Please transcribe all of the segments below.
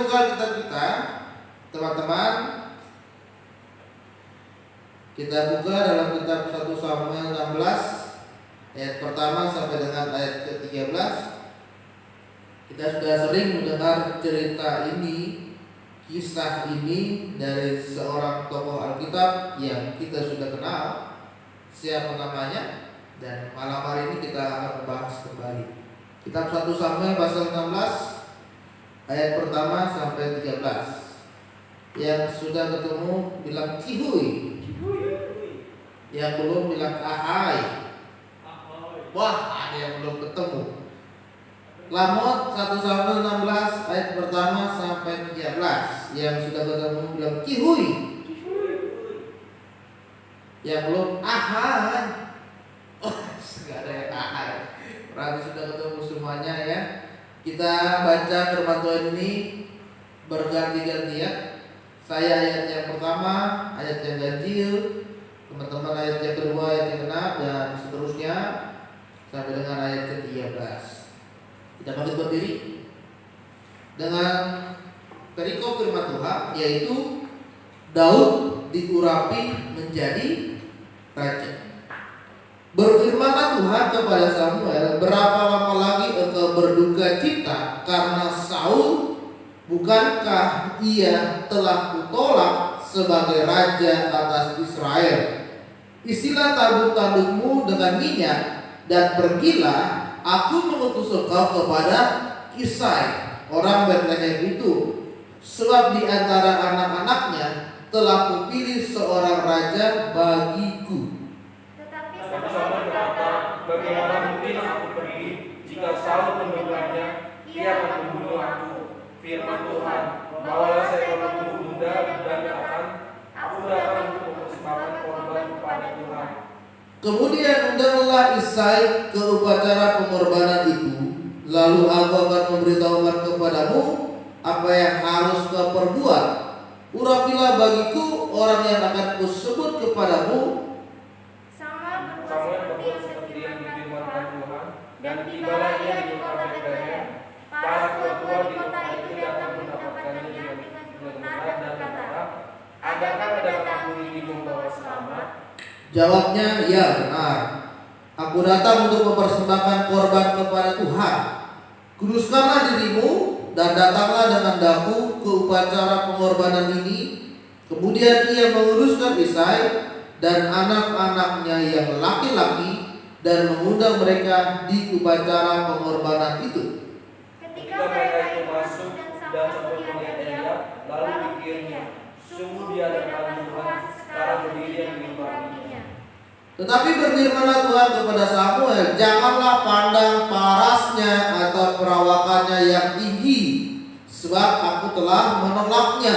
buka kitab kita, teman-teman. Kita buka dalam kitab 1 Samuel 16 ayat pertama sampai dengan ayat ke-13. Kita sudah sering mendengar cerita ini, kisah ini dari seorang tokoh Alkitab yang kita sudah kenal. Siapa namanya? Dan malam hari ini kita akan membahas kembali kitab 1 Samuel pasal 16 ayat pertama sampai 13. Yang sudah ketemu bilang cihui, yang belum bilang ahai. Wah, ada yang belum ketemu. Lamot 1 Samuel 16 ayat pertama sampai 13. Yang sudah ketemu bilang cihui. Yang belum ahai. Oh, nggak ada yang ahai. Berarti sudah ketemu semuanya ya. Kita baca firman Tuhan ini berganti-ganti ya. Saya ayat yang pertama, ayat yang ganjil, teman-teman ayat yang kedua, ayat yang genap, dan seterusnya sampai dengan ayat ke-13. Kita bangkit berdiri dengan perikop firman Tuhan, yaitu Daud diurapi menjadi raja. Berfirmanlah Tuhan kepada Samuel, berapa lama lagi engkau berduka cita karena Saul? Bukankah ia telah kutolak sebagai raja atas Israel? Isilah tabung-tabungmu dengan minyak dan pergilah, aku mengutus engkau kepada Isai orang Betlehem itu, sebab di antara anak-anaknya telah kupilih seorang raja bagiku. Tetapi Samuel berkata, bagaimana mungkin aku pergi jika Saul mendengarnya, ia akan membunuh aku. Firman Tuhan, bawalah seekor lembu muda dan katakan, aku datang untuk mempersembahkan korban kepada Tuhan. Kemudian undanglah Isai ke upacara pengorbanan itu. Lalu aku akan memberitahukan kepadamu apa yang harus kau perbuat. Urapilah bagiku orang yang akan kusebut kepadamu. Samuel berbuat seperti yang difirmankan Tuhan, dan tibalah ia di kota Betlehem. Para tua-tua di kota itu datang mendapatkannya dengan gemetar dan berkata, adakah kedatanganmu ini membawa selamat? Jawabnya, ya benar. Aku datang untuk mempersembahkan korban kepada Tuhan. Kuduskanlah dirimu dan datanglah dengan daku ke upacara pengorbanan ini. Kemudian ia menguruskan Isai dan anak-anaknya yang laki-laki dan mengundang mereka di upacara pengorbanan itu. Ketika mereka itu masuk dan sempat melihat Elia, lalu pikirnya, sungguh dia adalah Tuhan, sekarang berdiri di depannya. Tetapi berfirmanlah Tuhan kepada Samuel, janganlah pandang parasnya atau perawakannya yang tinggi, sebab aku telah menolaknya.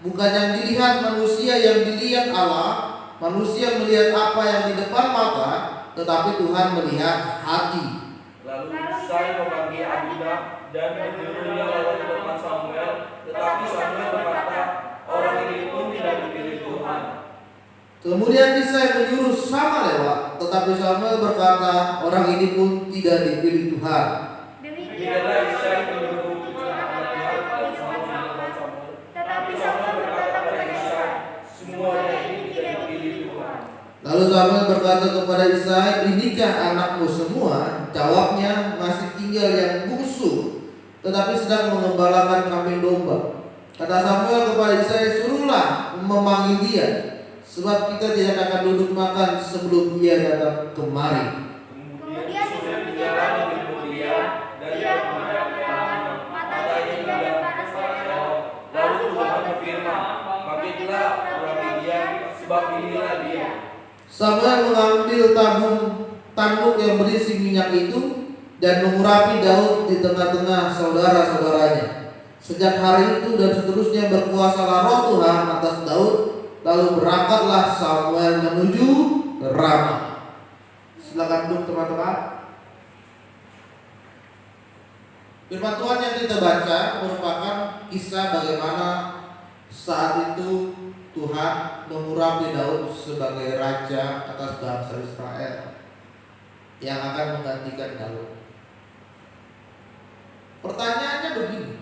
Bukan yang dilihat manusia yang dilihat Allah. Manusia melihat apa yang di depan mata, tetapi Tuhan melihat hati. Lalu Isai memanggil Abida dan menyuruhnya lewat ke depan Samuel, tetapi Samuel berkata, orang ini pun tidak dipilih Tuhan. Kemudian Isai menyuruh sama lewat, tetapi Samuel berkata, orang ini pun tidak dipilih Tuhan. Demikianlah Isai menyuruh tujuh anaknya dan Samuel di depan Samuel. Tetapi Samuel berkata kepada Isai, semuanya ini tidak dipilih Tuhan. Lalu Samuel berkata kepada Isai, inikah anakmu semua? Jawabnya, masih tinggal yang bungsu, tetapi sedang mengembalakan kambing domba. Kata Samuel kepada Isai, suruhlah memanggil dia, sebab kita tidak akan duduk makan sebelum dia datang kemari. Kemudian sudah berjalan di kemudian dan ia memandang matanya tidak panas Samuel. Lalu Tuhan berfirman, bangkitlah urapi dia, sebab inilah dia. Samuel mengambil tanduk yang berisi minyak itu dan mengurapi Daud di tengah-tengah saudara-saudaranya. Sejak hari itu dan seterusnya berkuasalah roh Tuhan atas Daud. Lalu berangkatlah Samuel menuju Rama. Silakan duduk teman-teman. Firman Tuhan yang kita baca merupakan kisah bagaimana saat itu Tuhan mengurapi Daud sebagai raja atas bangsa Israel yang akan menggantikan Daud. Pertanyaannya begini,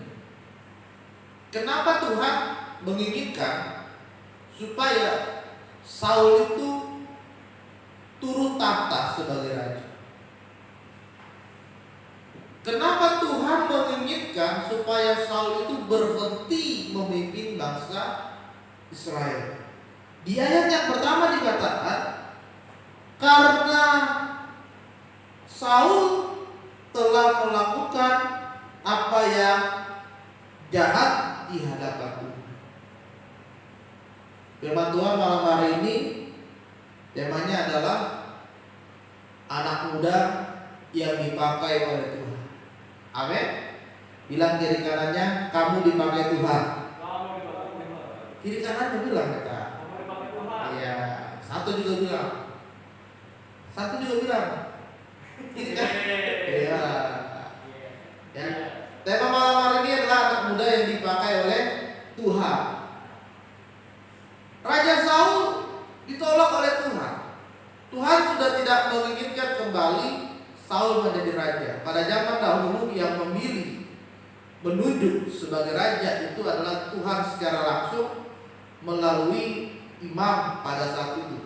Kenapa Tuhan menginginkan supaya Saul itu turun tahta sebagai raja? Kenapa Tuhan menginginkan supaya Saul itu berhenti memimpin bangsa Israel? Di ayat yang pertama dikatakan, karena Saul telah melakukan apa yang jahat di hadapan Tuhan. Firman Tuhan malam hari ini temanya adalah anak muda yang dipakai oleh Tuhan. Amin. Bilang kiri kanannya, kamu dipakai Tuhan. Kiri kanannya bilang kata. Iya. Satu juga bilang. Kiri kanan. Iya. Ya. Tema malam hari ini adalah anak muda yang dipakai oleh Tuhan. Raja Saul ditolak oleh Tuhan. Tuhan sudah tidak menginginkan kembali Saul menjadi raja. Pada zaman dahulu yang memilih menunjuk sebagai raja itu adalah Tuhan secara langsung melalui imam pada saat itu.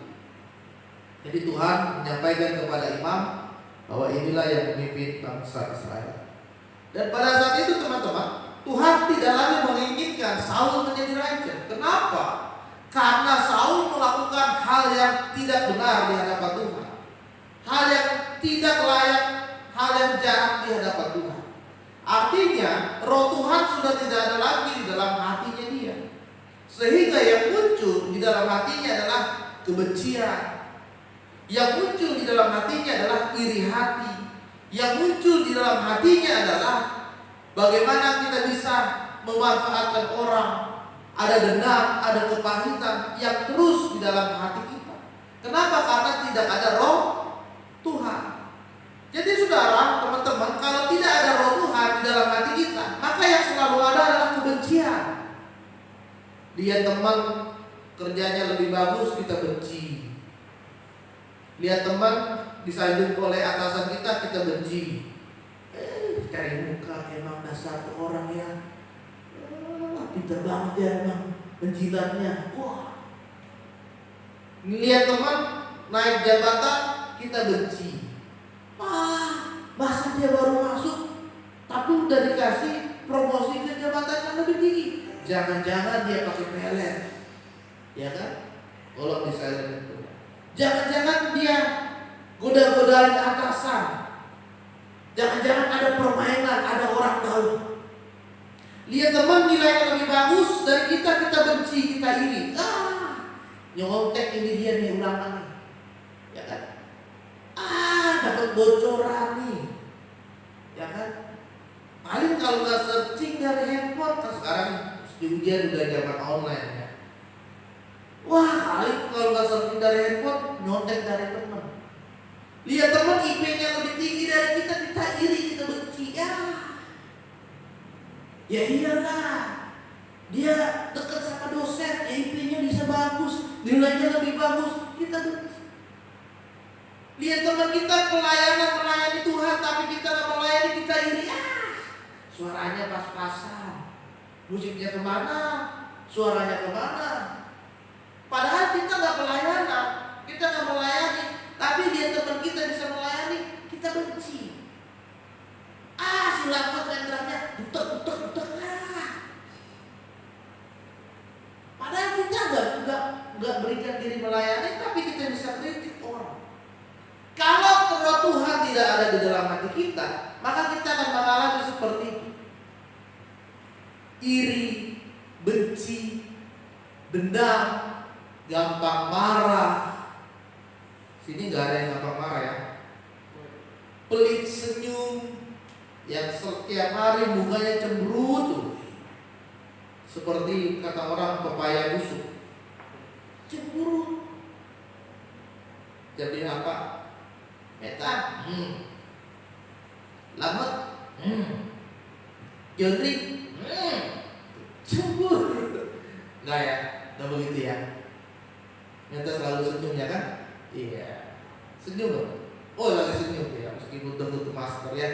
Jadi Tuhan menyampaikan kepada imam bahwa inilah yang memimpin bangsa Israel. Dan pada saat itu teman-teman, Tuhan tidak lagi menginginkan Saul menjadi raja. Kenapa? Karena Saul melakukan hal yang tidak benar di hadapan Tuhan, hal yang tidak layak, hal yang jahat di hadapan Tuhan. Artinya roh Tuhan sudah tidak ada lagi di dalam hatinya dia, sehingga yang muncul di dalam hatinya adalah kebencian, yang muncul di dalam hatinya adalah iri hati, yang muncul di dalam hatinya adalah bagaimana kita bisa memanfaatkan orang. Ada dendam, ada kepahitan yang terus di dalam hati kita. Kenapa? Karena tidak ada roh Tuhan. Jadi saudara, teman-teman, kalau tidak ada roh Tuhan di dalam hati kita, maka yang selalu ada adalah kebencian. Lihat teman kerjanya lebih bagus, kita benci. Lihat teman disanjung oleh atasan kita, kita benci. Cari muka, emang dasar orang ya. Pintar banget ya emang penjilatnya. Wah. Lihat teman naik jabatan, kita benci. Masa dia baru masuk tapi udah dikasih promosi ke jabatan yang lebih tinggi. Jangan-jangan dia pakai pelet, ya kan? Kalau misalnya itu, jangan-jangan dia goda-godain atasan. Jangan-jangan ada permainan, ada orang tahu. Lihat teman nilainya lebih bagus dari kita, kita benci, kita iri. Nyontek ini dia nih ulangan nih, ya kan? Dapat bocoran nih, ya kan? Paling kalau nggak searching dari handphone, kan sekarang ujian udah zaman online ya. Wah, paling kalau nggak searching dari handphone, nyontek dari teman. Lihat teman IP-nya lebih tinggi dari kita, kita iri, kita benci. Ya iyalah, dia dekat sama dosen, IP-nya bisa bagus, nilainya lebih bagus, kita benci. Lihat teman kita melayani Tuhan, tapi kita nggak melayani, kita iri. Suaranya pas-pasan, musiknya kemana, suaranya kemana. Padahal kita nggak pelayanan, kita nggak melayani, tapi lihat teman kita bisa melayani, kita benci. Silakan mendranya butek. Padahal kita nggak berikan diri melayani, tapi kita bisa kritik orang. Kalau roh Tuhan tidak ada di dalam hati kita, maka kita akan mengalami seperti itu. Iri, benci, dendam, gampang marah. Sini nggak ada yang gampang marah ya. Pelit senyum, yang setiap hari mukanya cemberut tuh. Seperti kata orang pepaya busuk, cemberut. Jadi apa? Metan, lamet, jendrik, cemberut. Enggak ya, enggak begitu ya. Kita selalu senyum ya kan? Iya, senyum loh. Oh lagi senyum ya, meskipun tutup masker ya.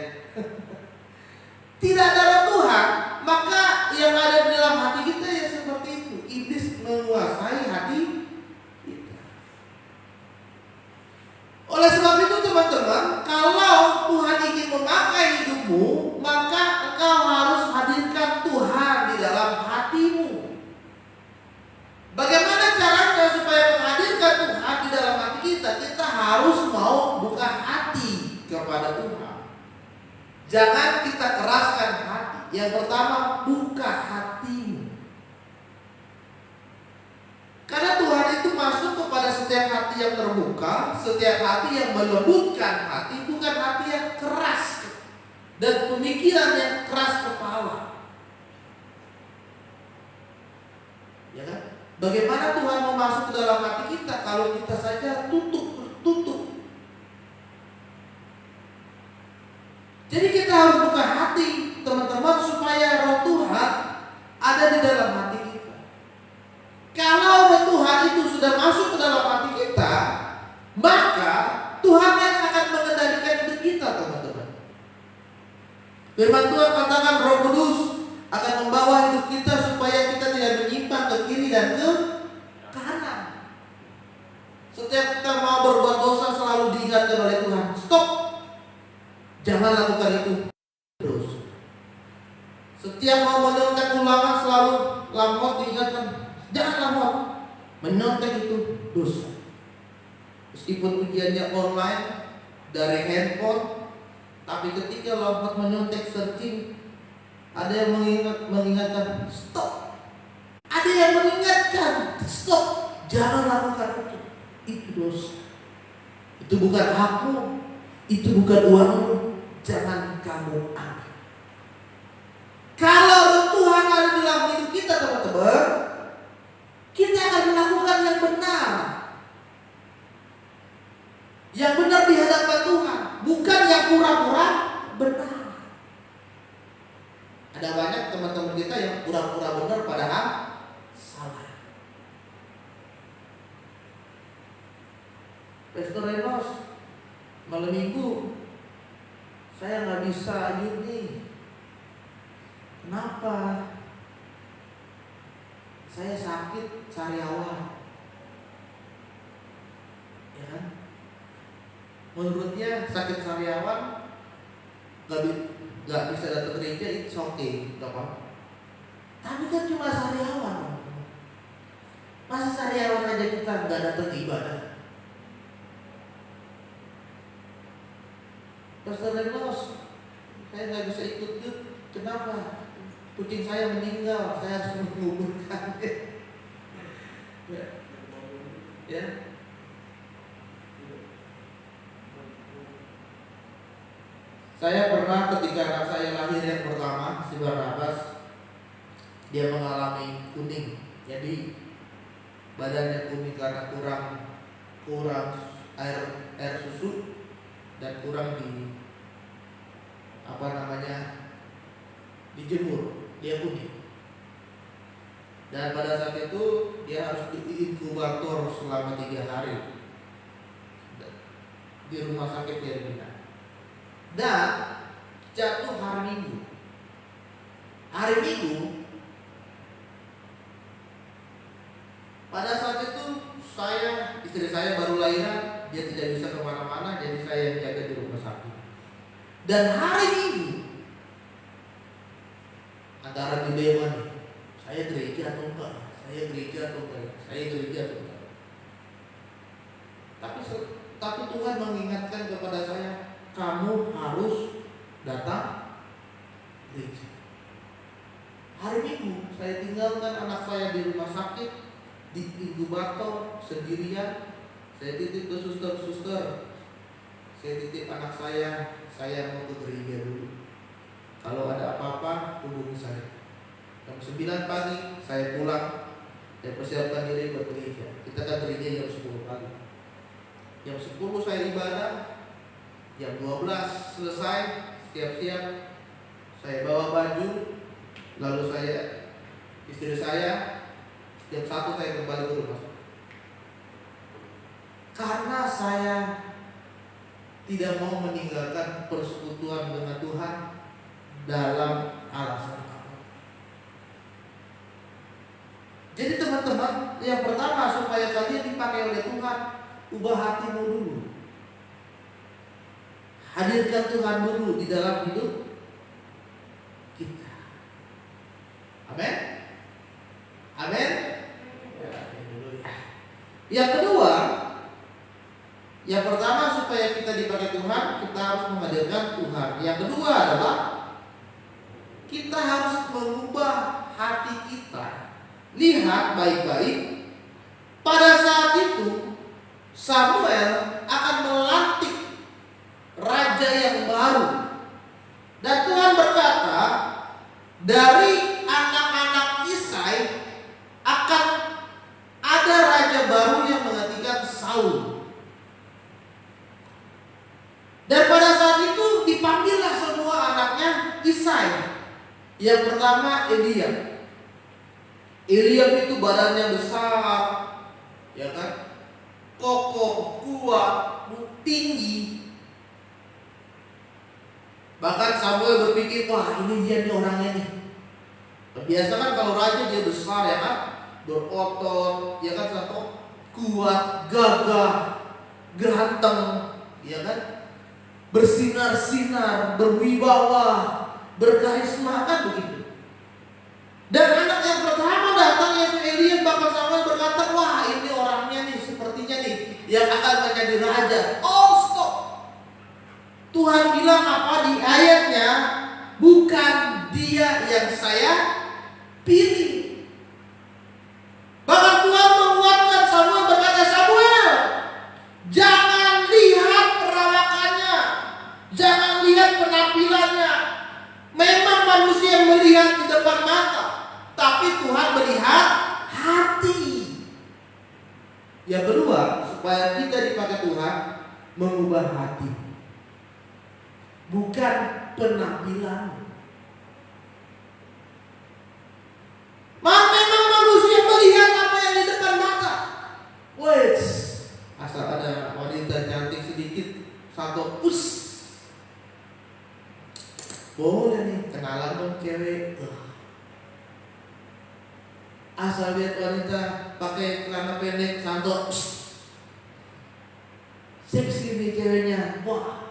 Tidak ada roh Tuhan, maka yang ada di dalam iblis menguasai hati kita. Oleh sebab itu teman-teman, kalau Tuhan ingin memakai hidupmu, maka engkau harus hadirkan Tuhan di dalam hatimu. Bagaimana caranya supaya menghadirkan Tuhan di dalam hati kita? Kita harus mau buka hati kepada Tuhan. Jangan kita keraskan hati. Yang pertama, buka hatimu. Karena Tuhan itu masuk kepada setiap hati yang terbuka, setiap hati yang melembutkan hati, bukan hati yang keras dan pemikiran yang keras kepala. Ya kan? Bagaimana Tuhan mau masuk ke dalam hati kita kalau kita saja tutup? Jadi kita harus buka hati, teman-teman, supaya roh Tuhan ada di dalam hati kita. Kalau roh Tuhan itu sudah masuk ke dalam hati kita, maka Tuhan yang akan mengendalikan hidup kita, teman-teman. Firman Tuhan katakan Roh Kudus akan membawa hidup kita supaya kita tidak menyimpang ke kiri dan ke kanan. Setiap kita mau berbuat dosa selalu diingatkan oleh Tuhan, stop, jangan lakukan itu terus. Setiap mau menyontek ulangan selalu lamot diingatkan, jangan lamot, menyontek itu dosa. Meskipun ujiannya online dari handphone, tapi ketika lamot menyontek searching, ada yang mengingatkan stop. Ada yang mengingatkan stop, jangan lakukan itu dosa. Itu bukan hakmu, itu bukan uangmu, jangan kamu ambil. Kalau Tuhan ada di dalam hidup kita, teman-teman, kita akan melakukan yang benar. Yang benar di hadapan Tuhan, bukan yang pura-pura benar. Ada banyak teman-teman kita yang pura-pura benar padahal salah. Pastor Renos, malam minggu saya nggak bisa ayun nih. Kenapa? Saya sakit sariawan. Ya kan? Menurutnya sakit sariawan nggak bisa datang gereja, itu okay, nggak apa. Tapi kan cuma sariawan. Masa sariawan aja kita nggak datang ibadah? Pastor Renos, saya nggak bisa ikut yuk. Kenapa? Kucing saya meninggal, saya harus menguburkan. Ya. Saya pernah ketika anak saya lahir yang pertama, si Barnabas, dia mengalami kuning. Jadi badannya kuning karena kurang air susu dan kurang dijemur, dia kuning. Dan pada saat itu dia harus diinkubator selama 3 hari di rumah sakit Hermina. Dan jatuh hari Minggu. Hari Minggu, pada saat itu istri saya baru lahiran, dia tidak bisa kemana-mana, jadi saya yang jaga di rumah sakit. Dan hari Minggu, antara dilema nih, saya gereja atau enggak, saya gereja atau enggak. Tapi Tuhan mengingatkan kepada saya, kamu harus datang gereja. Hari Minggu saya tinggalkan anak saya di rumah sakit, di inkubator sendirian. Saya titip ke suster, saya titip anak saya mau ke gereja dulu. Kalau ada apa-apa hubungi saya. Jam 9 pagi saya pulang, saya persiapkan diri buat gereja. Kita kan gereja jam 10 pagi. Jam 10 saya ibadah, jam 12 selesai, siap-siap, saya bawa baju, lalu istri saya, jam 1 saya kembali ke rumah. Karena saya tidak mau meninggalkan persekutuan dengan Tuhan dalam alasan apa. Jadi teman-teman, yang pertama supaya kalian dipakai oleh Tuhan, ubah hatimu dulu. Hadirkan Tuhan dulu di dalam hidup kita. Amin. Amin. Yang kedua, yang pertama supaya kita dipakai Tuhan, kita harus menghadirkan Tuhan. Yang kedua adalah kita harus mengubah hati kita. Lihat baik-baik, pada saat itu Samuel akan melantik raja yang baru. Dan Tuhan berkata, dari anak-anak Isai akan ada raja baru yang menggantikan Saul. Dan pada saat itu dipanggillah semua anaknya Isai. Yang pertama Eliab. Eliab itu badannya besar, ya kan? Kokoh, kuat, tinggi. Bahkan Samuel berpikir, wah ini dia nih orangnya nih. Biasa kan kalau raja dia besar ya kan, berotot, ya kan, satu kuat, gagah, ganteng, ya kan, bersinar-sinar, berwibawa, berkarisma, kan begitu. Dan anak yang pertama datang yaitu Eliab, bahkan Samuel berkata, wah ini orangnya nih, sepertinya nih yang akan menjadi raja. Oh stop. Tuhan bilang apa di ayatnya? Bukan dia yang saya pilih. Bahkan Tuhan menguatkan Samuel, berkata, Samuel, jangan lihat perawakannya, jangan lihat penampilannya. Memang manusia yang melihat di depan mata, tapi Tuhan melihat hati. Yang kedua, supaya kita dipakai Tuhan, mengubah hati, bukan penampilan. Memang manusia melihat apa yang di depan mata. Wes, asal ada wanita cantik sedikit, satu boleh nih kenalan dong cewek. Asal lihat wanita pakai celana pendek, satu seksi nih ceweknya. Wah.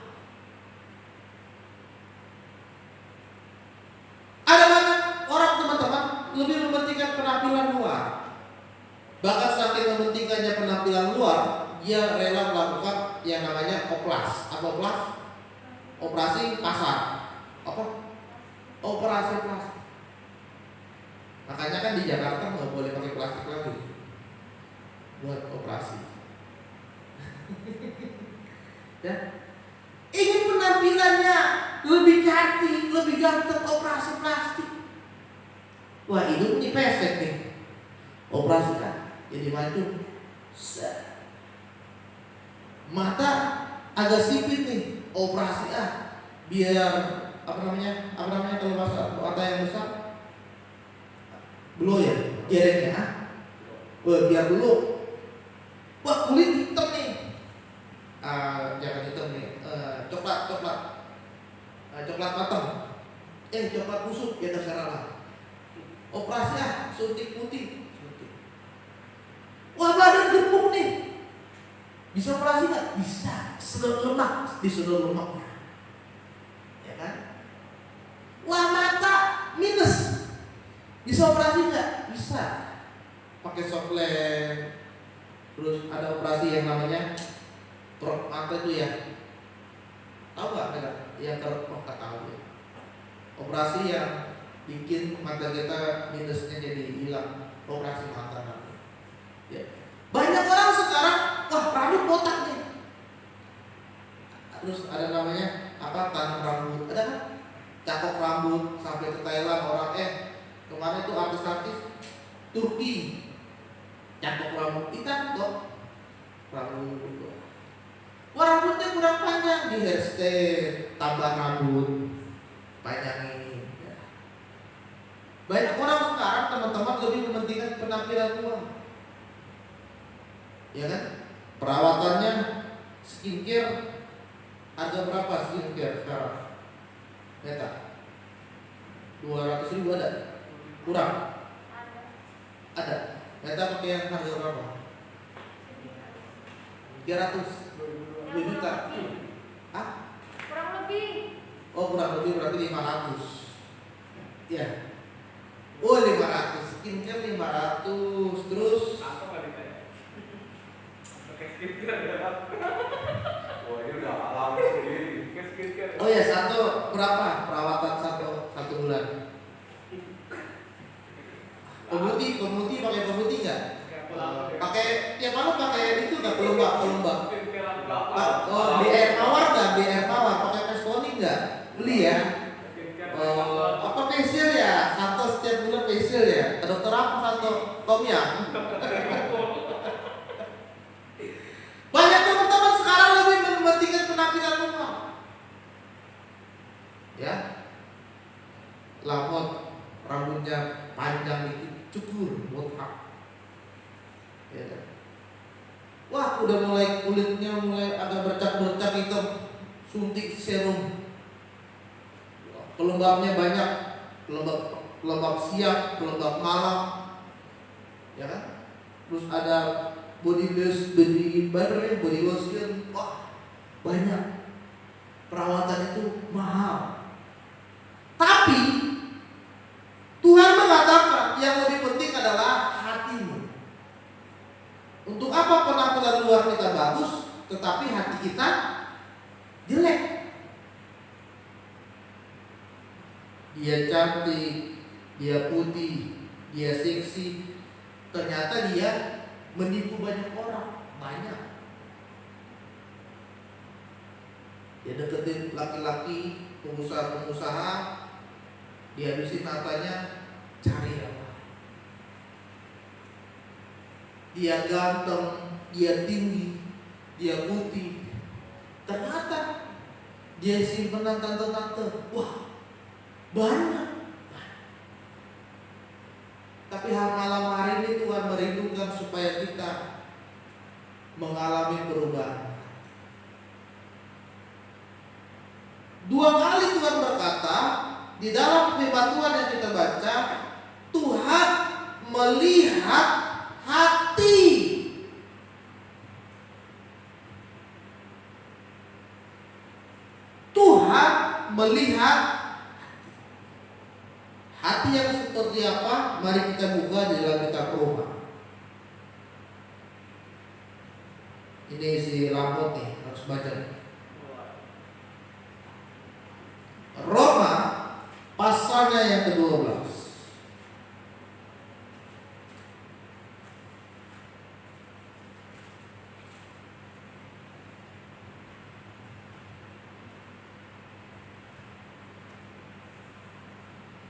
Ada banyak orang teman-teman lebih mementingkan penampilan luar. Bahkan saking mementingkannya penampilan luar, dia rela melakukan yang namanya oplas. Apa oplas? Operasi pasar. Apa? Operasi plastik. Makanya kan di Jakarta nggak boleh pakai plastik lagi buat operasi. Ya, ingin penampilannya lebih cantik, lebih ganteng, operasi plastik. Wah, hidup ini pesek nih. Operasi kan, jadi maju. Mata agak sipit nih, operasi biar apa namanya kalau mata yang besar, blow ya, gereknya. Biar dulu. Wah, kulit hitam nih. Jangan hitam nih. Coklat matang. Coklat busuk ya terserah lah. Operasi suntik putih. Wah, badan gemuk nih. Bisa operasi nggak? Bisa. Sedot lemak, disedot lemaknya. Ya kan? Wah, mata minus. Bisa operasi nggak? Bisa. Pakai soft lens. Terus ada operasi yang namanya crop mata itu ya. Tahu nggak? Yang crop mata tahu ya. Operasi yang bikin mata kita minusnya jadi hilang. Operasi mata namanya. Ya. Banyak orang sekarang, wah rambut botak nih. Terus ada namanya apa? Tanam rambut. Ada kan? Cakok rambut sampai ke Thailand orang kemarin itu artis-artis Turki cakok rambut hitam kok. Rambut. Wah rambutnya kurang panjang, di hairstyle, tambah rambut panjangin. Ya. Banyak orang sekarang teman-teman lebih mementingkan penampilan luar. Ya kan? Perawatannya skincare harga berapa skincare sekarang? Meta 200.000 ada? Kurang? Ada. Kita pakai yang harga berapa? 300 2 juta. Hah? Kurang lebih. Oh kurang lebih berarti 500. Ya. Oh 500. Skincare 500. Terus Wah ini udah alami sendiri. oh ya satu berapa perawatan satu bulan? Pemutih pakai pemutih nggak? Pakai tiap malam pakai itu nggak pelumbak? Oh di air mawar nggak? Di air mawar pakai Pestoni nggak? Beli ya? Apa facial ya? Santo setiap bulan facial ya? Dokter apa Santo? Tom Yang? Banyak teman-teman sekarang lebih mementingkan penampilan luar. Ya, lamot rambutnya panjang itu cukur botak. Ya. Wah, udah mulai kulitnya mulai agak bercak-bercak hitam, suntik serum. Pelembabnya banyak, pelembab siang, pelembab malam, ya kan? Terus ada body butter, body lotion, wah banyak. Perawatan itu mahal. Tapi Tuhan mengatakan yang lebih penting adalah hatimu. Untuk apa penampilan luar kita bagus, tetapi hati kita jelek? Dia cantik, dia putih, dia seksi, ternyata dia menipu banyak orang, banyak. Dia deketin laki-laki, pengusaha-pengusaha, dihabisin matanya, cari apa? Dia ganteng, dia tinggi, dia putih. Ternyata dia simpenan tante-tante, wah banyak. Tapi malam hari ini Tuhan merindukan supaya kita mengalami perubahan. 2 kali Tuhan berkata di dalam firman Tuhan yang kita baca, Tuhan melihat hati. Tuhan melihat hati yang seperti apa. Mari kita buka di dalam kitab Roma. Ini si Rapot nih, harus baca nih. Roma pasalnya yang ke-12.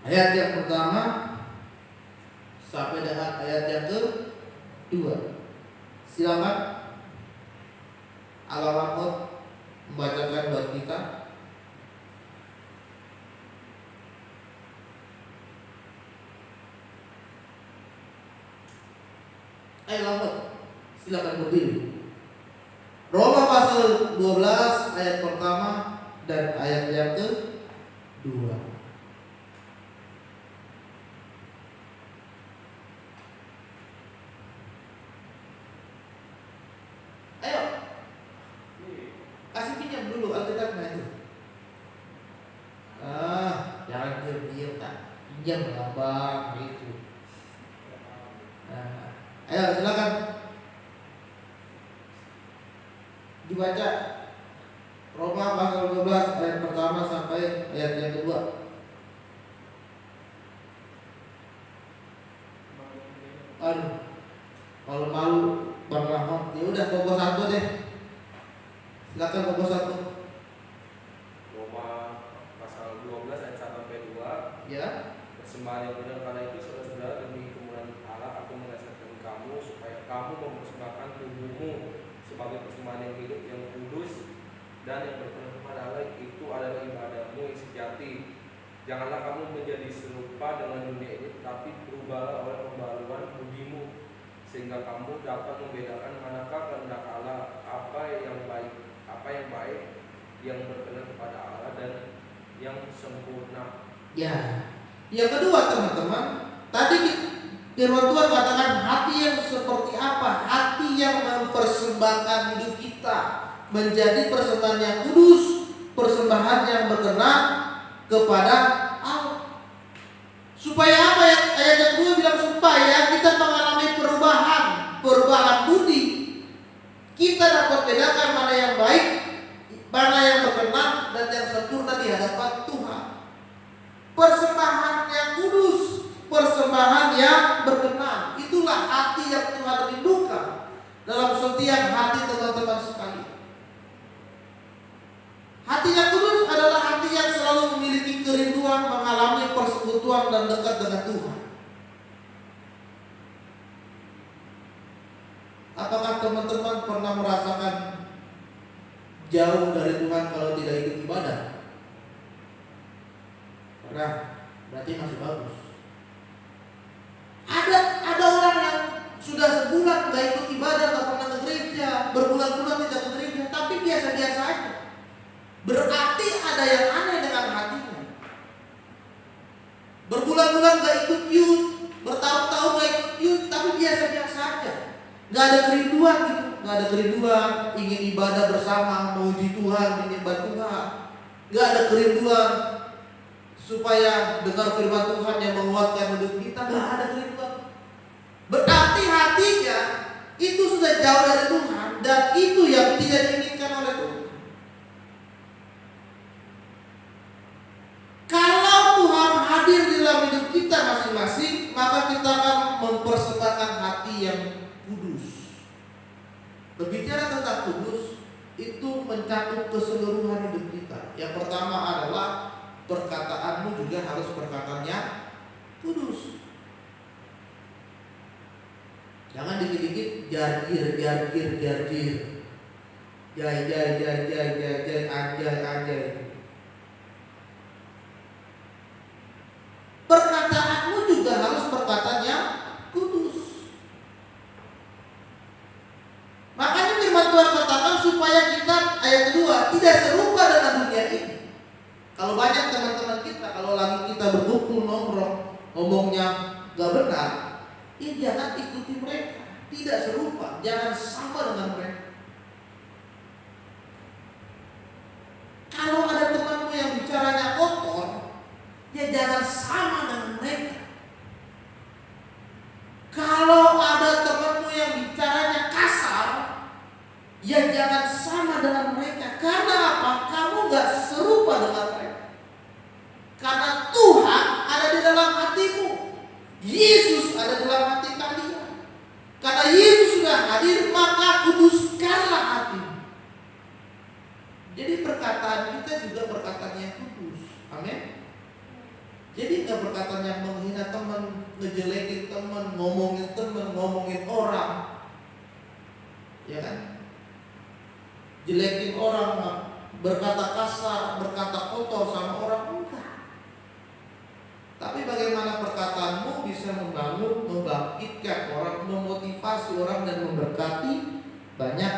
Ayat yang pertama sampai dengan ayat yang ke-2. Silakan Al-Rahmat membacakan buat kita. Ayo Rahmat, silakan berdiri. Roma pasal 12 ayat pertama dan ayat yang ke-2. Ayo, kasih pinjam dulu Alkitabnya itu. Jangan diam-diam tak. Pinjam lah bang gitu. Ayo silakan dibaca Roma pasal 12 ayat pertama sampai ayat yang kedua. Aduh, kalau malu Bang Rahmat, ya udah pokok 1 deh. Silakan pokok 1. Roma pasal 12 ayat 1 sampai 2. Ya. Persembahan yang benar karena itu saudara-saudara demi kemuliaan Allah aku menasihatkan kamu supaya kamu mempersembahkan tubuhmu sebagai persembahan yang hidup, yang kudus dan yang berkenan kepada Allah, itu adalah ibadahmu yang sejati. Janganlah kamu menjadi serupa dengan dunia ini, tetapi berubahlah oleh pembaruan budimu, sehingga kamu dapat membedakan manakah kehendak Allah, apa yang baik, yang berkenan kepada Allah dan yang sempurna. Ya. Yang kedua teman-teman, tadi Firman Tuhan katakan hati yang seperti apa? Hati yang mempersembahkan hidup kita menjadi persembahan yang kudus, persembahan yang berkenan kepada Allah. Supaya apa ya? Ayat yang kedua bilang supaya kita mengalami perubahan budi. Kita dapat bedakan mana yang baik, mana yang berkenan dan yang sempurna di hadapan Tuhan. Persembahan yang kudus, persembahan yang berkenan. Itulah hati yang Tuhan rindukan dalam setiap hati teman-teman sekalian. Hati yang kudus adalah hati yang selalu memiliki kerinduan mengalami persekutuan dan dekat dengan Tuhan. Apakah teman-teman pernah merasakan jauh dari Tuhan kalau tidak ikut ibadah? Pernah? Berarti masih bagus. Ada orang yang sudah sebulan gak ikut ibadah, gak pernah ke gereja, berbulan-bulan tidak ke gereja, tapi biasa-biasa aja. Berarti ada yang aneh dengan hatinya. Berbulan-bulan gak ikut youth, bertahun-tahun gak ikut youth, tapi biasa-biasa aja. Gak ada kerinduan gitu, gak ada kerinduan ingin ibadah bersama, memuji Tuhan, menyembah Tuhan. Gak ada kerinduan supaya dengar firman Tuhan yang menguatkan hidup kita, gak ada kerinduan. Berarti hatinya itu sudah jauh dari Tuhan, dan itu yang tidak diinginkan oleh Tuhan. Kalau Tuhan hadir di dalam hidup kita masing-masing, maka kita akan mempersembahkan hati yang kudus. Berbicara tentang kudus, itu mencakup keseluruhan hidup kita. Yang pertama adalah perkataanmu juga harus perkataannya kudus. Jangan dikit-dikit jargir. Jai, anjay. Perkataanmu juga harus perkataannya kudus. Makanya firman Tuhan katakan supaya kita, ayat kedua, tidak serupa dengan dunia ini. Kalau banyak teman-teman kita, kalau lagi kita berkumpul nongkrong, ngomongnya gak benar, ya jangan ikuti mereka. Tidak serupa, jangan sama dengan mereka. Kalau ada temanmu yang bicaranya kotor, ya jangan sama dengan mereka. Kalau ada temanmu yang bicaranya kasar, ya jangan sama dengan mereka. Karena apa? Kamu gak serupa dengan mereka. Karena Tuhan ada di dalam hatimu. Yesus ada di dalam hati kalian. Karena Yesus sudah hadir, maka kuduskanlah hatimu. Jadi perkataan kita juga perkataan yang kudus. Amin. Jadi gak perkataan yang menghina teman, ngejelekin teman, ngomongin teman, ngomongin orang, ya kan? Jelekin orang, berkata kasar, berkata kotor sama orang, enggak. Tapi bagaimana perkataanmu bisa membangun, membangkitkan orang, memotivasi orang dan memberkati banyak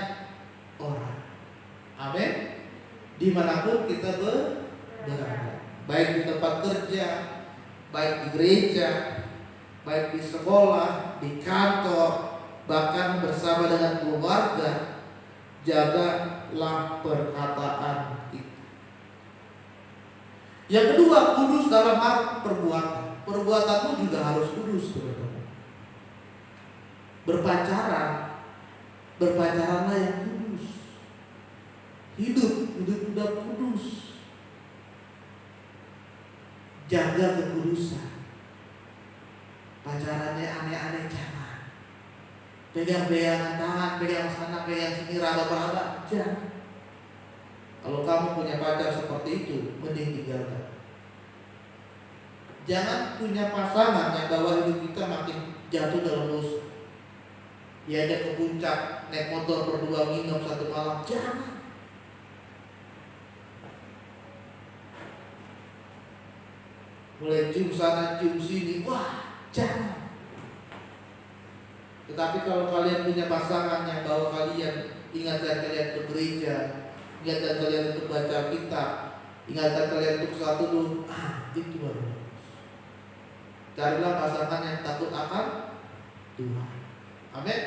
orang. Amin. Dimanapun kita berada, baik di tempat kerja, baik di gereja, baik di sekolah, di kantor, bahkan bersama dengan keluarga, jagalah perkataan kita. Yang kedua, kudus dalam hal perbuatan. Perbuatanmu juga harus kudus, teman-teman. Berpacaranlah yang kudus. Hidup udah kudus. Jaga kekudusan. Pacarannya aneh-aneh jangan. Pegang-pegangan tangan, pegang sana, pegang sini, raba-raba, jangan. Kalau kamu punya pacar seperti itu, mending tinggalkan. Jangan punya pasangan yang bawa hidup kita makin jatuh dalam dosa. Diajak ke puncak, naik motor berdua, minum satu malam, jangan. Mulai cium sana, cium sini, wah, jangan. Tetapi kalau kalian punya pasangan yang bawa kalian, ingatkan kalian ke gereja, ingatkan kalian untuk baca kitab, ingatkan kalian untuk saat teduh, itu baru. Carilah pasangan yang takut akan Tuhan. Amin.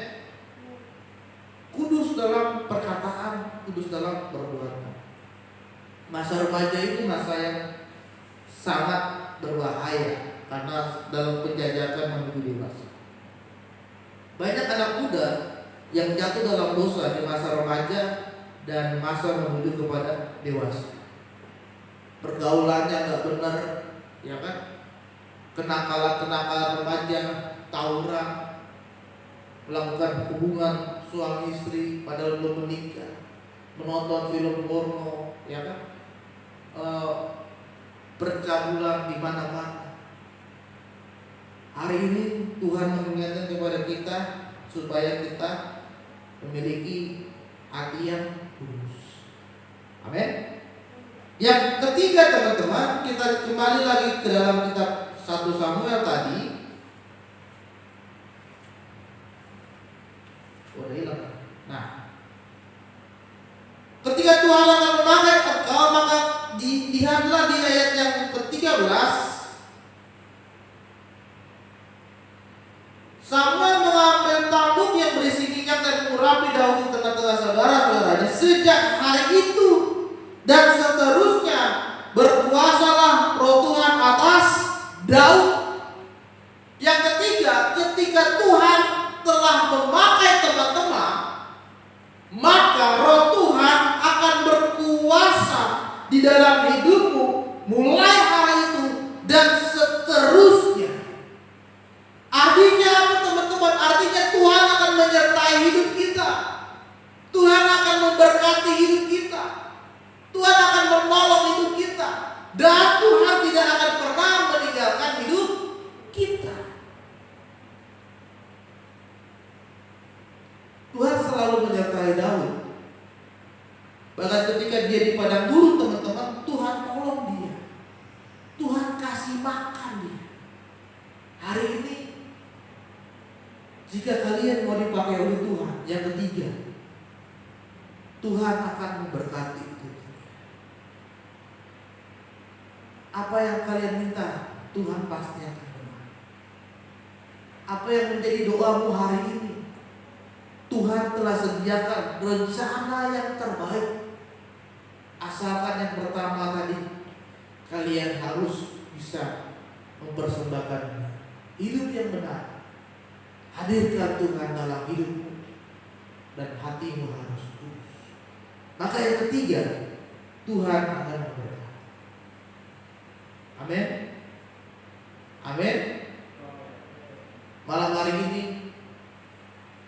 Kudus dalam perkataan, kudus dalam perbuatan. Masa remaja ini masa yang sangat berbahaya karena dalam penjajakan menuju dewasa. Banyak anak muda yang jatuh dalam dosa di masa remaja dan masa menuju kepada dewasa. Pergaulannya nggak benar, ya kan? Kenakalan remaja, tawuran, melakukan hubungan suami istri padahal belum menikah, menonton film porno, ya kan? Percabulan di mana-mana. Hari ini Tuhan mengingatkan kepada kita supaya kita memiliki hati yang kudus. Amin. Yang ketiga teman-teman, kita kembali lagi ke dalam kitab 1 Samuel tadi. Udah hilang. Nah, ketika Tuhan akan memakai engkau, maka lihatlah di ayat yang ke-13. Samuel mengambil tanduk yang berisi minyak dan mengurapi Daud di tengah-tengah saudara-saudaranya. Sejak hari itu dan seterusnya berkuasalah Roh Tuhan atas Daud. Yang ketiga, ketika Tuhan telah memakai teman-teman, maka Roh Tuhan akan berkuasa di dalam hidupmu mulai hari itu dan seterusnya. Artinya apa teman-teman? Artinya Tuhan akan menyertai hidup kita. Tuhan akan memberkati hidup kita. Tuhan akan menolong hidup kita. Dan Tuhan tidak akan pernah meninggalkan hidup kita. Tuhan selalu menyertai Daud. Bahkan ketika dia di padang gurun teman-teman, Tuhan tolong dia. Tuhan kasih makan dia. Hari ini jika kalian mau dipakai oleh Tuhan, yang ketiga, Tuhan akan memberkati itu. Apa yang kalian minta, Tuhan pasti akan memberi. Apa yang menjadi doamu hari ini, Tuhan telah sediakan rencana yang terbaik. Asalkan yang pertama tadi, kalian harus bisa mempersembahkan hidup yang benar. Hadirkan Tuhan dalam hidupmu dan hatimu harus kudus. Maka yang ketiga, Tuhan akan memberkati. Amin. Amin. Malam hari ini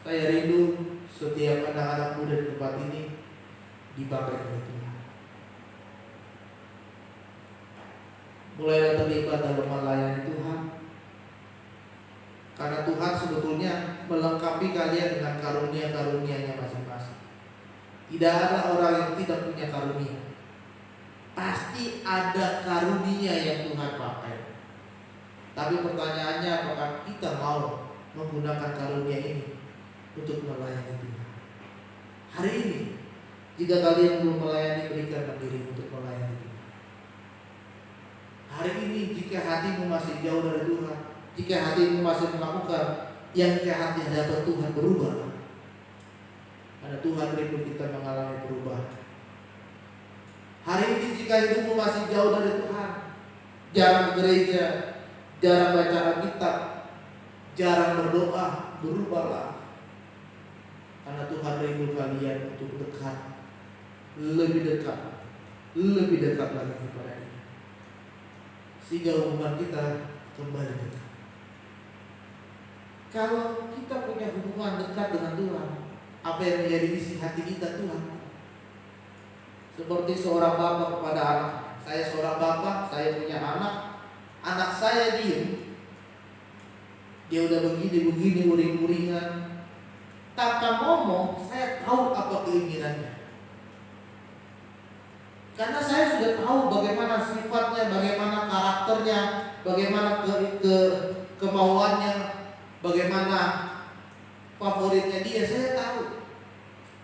saya rindu setiap anak-anak muda di tempat ini dipakai oleh Tuhan. Mulailah terlibat dalam melayani Tuhan. Karena Tuhan sebetulnya melengkapi kalian dengan karunia-karunia-Nya masing-masing. Tidak ada orang yang tidak punya karunia. Pasti ada karunia yang Tuhan pakai. Tapi pertanyaannya, apakah kita mau menggunakan karunia ini untuk melayani Tuhan? Hari ini, jika kalian belum melayani, berikan diri untuk melayani Tuhan. Hari ini, jika hatimu masih jauh dari Tuhan, jika hatimu masih melakukan yang jahat di hadapan Tuhan, berubah. Karena Tuhan rindu kita mengalami perubahan. Hari ini jika hidupmu masih jauh dari Tuhan, jarang gereja, jarang baca Alkitab, jarang berdoa, berubahlah. Karena Tuhan rindu kalian untuk dekat, lebih dekat lagi kepada Dia. Sehingga hubungan kita kembali dekat. Kalau kita punya hubungan dekat dengan Tuhan, apa yang menjadi isi hati kita Tuhan? Seperti seorang bapak kepada anak. Saya seorang bapak, saya punya anak saya diem. Dia udah begini uring-uringan. Tanpa ngomong, saya tahu apa keinginannya. Karena saya sudah tahu bagaimana sifatnya, bagaimana karakternya, bagaimana kemauannya, bagaimana favoritnya dia, saya tahu.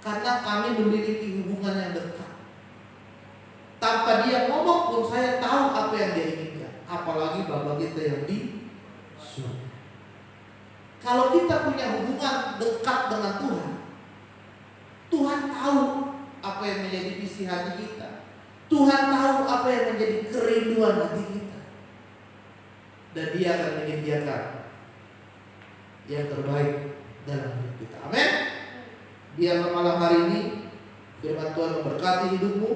Karena kami memiliki hubungan yang dekat. Tanpa dia ngomong pun saya tahu apa yang dia inginkan. Apalagi Bapa kita yang di surga. Kalau kita punya hubungan dekat dengan Tuhan, Tuhan tahu apa yang menjadi isi hati kita. Tuhan tahu apa yang menjadi kerinduan hati kita. Dan Dia akan menyediakan yang terbaik dalam hidup kita. Amin. Biar malam hari ini firman Tuhan memberkati hidupmu,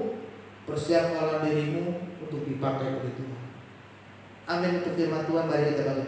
persiapkanlah dirimu untuk dipakai oleh Tuhan. Amin. Untuk firman Tuhan, mari kita bangkit.